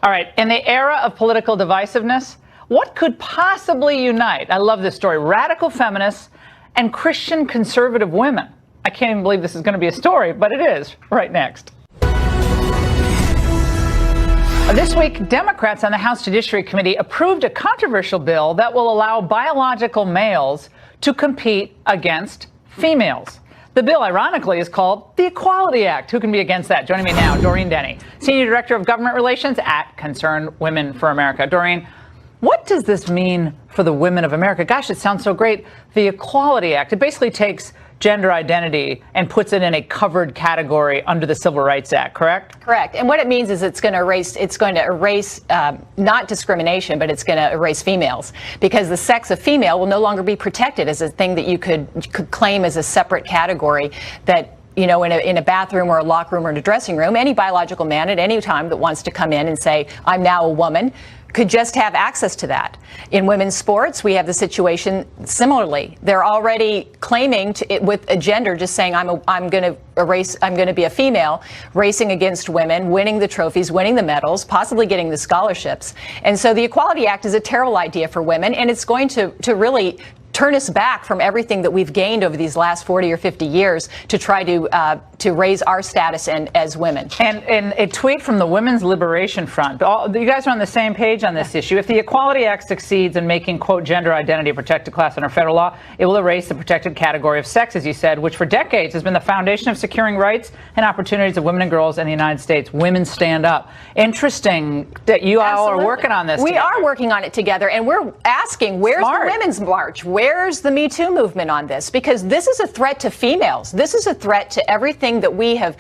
All right, in the era of political divisiveness, what could possibly unite? I love this story. Radical feminists and Christian conservative women. I can't even believe this is going to be a story, but it is. Right next. This week, Democrats on the House Judiciary Committee approved a controversial bill that will allow biological males to compete against females. The bill, ironically, is called the Equality Act. Who can be against that? Joining me now, Doreen Denny, Senior Director of Government Relations at Concerned Women for America. Doreen, what does this mean for the women of America? Gosh, it sounds so great. The Equality Act, it basically takes gender identity and puts it in a covered category under the Civil Rights Act, correct? Correct. And what it means is it's going to erase not discrimination, but it's going to erase females, because the sex of female will no longer be protected as a thing that you could claim as a separate category that, you know, in a bathroom or a locker room or in a dressing room, any biological man at any time that wants to come in and say, I'm now a woman, could just have access to that. In women's sports, we have the situation similarly. They're already claiming with a gender, just saying I'm going to be a female, racing against women, winning the trophies, winning the medals, possibly getting the scholarships. And so the Equality Act is a terrible idea for women, and it's going to really turn us back from everything that we've gained over these last 40 or 50 years to try to raise our status as women. And a tweet from the Women's Liberation Front. You guys are on the same page on this issue. If the Equality Act succeeds in making, quote, gender identity a protected class under federal law, it will erase the protected category of sex, as you said, which for decades has been the foundation of securing rights and opportunities of women and girls in the United States. Women stand up. Interesting that you all are working on this. We are working on it together, and we're asking, where's the Women's March? Where's the Me Too movement on this? Because this is a threat to females. This is a threat to everything that we have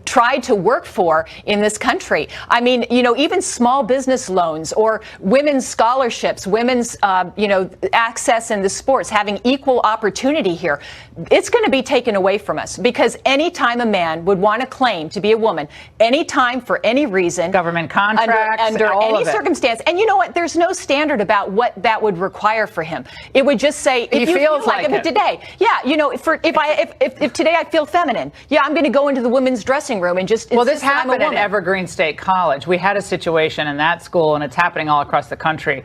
tried to work for in this country. I mean, you know, even small business loans or women's scholarships, women's, access in the sports, having equal opportunity here. It's going to be taken away from us, because anytime a man would want to claim to be a woman, anytime for any reason, government contracts, under any circumstance, and you know what? There's no standard about what that would require for him. It would just say, if you feel like it today, yeah, you know, if today I feel feminine, yeah, I'm going to go into the women's dressing room and just this happened at Evergreen State College. We had a situation in that school, and it's happening all across the country,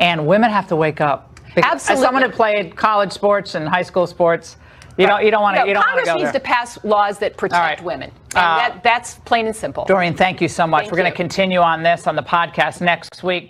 and women have to wake up. Absolutely. As someone who played college sports and high school sports, you don't want to. Congress needs to pass laws that protect women, and that's plain and simple. Doreen, thank you so much. We're going to continue on this on the podcast next week.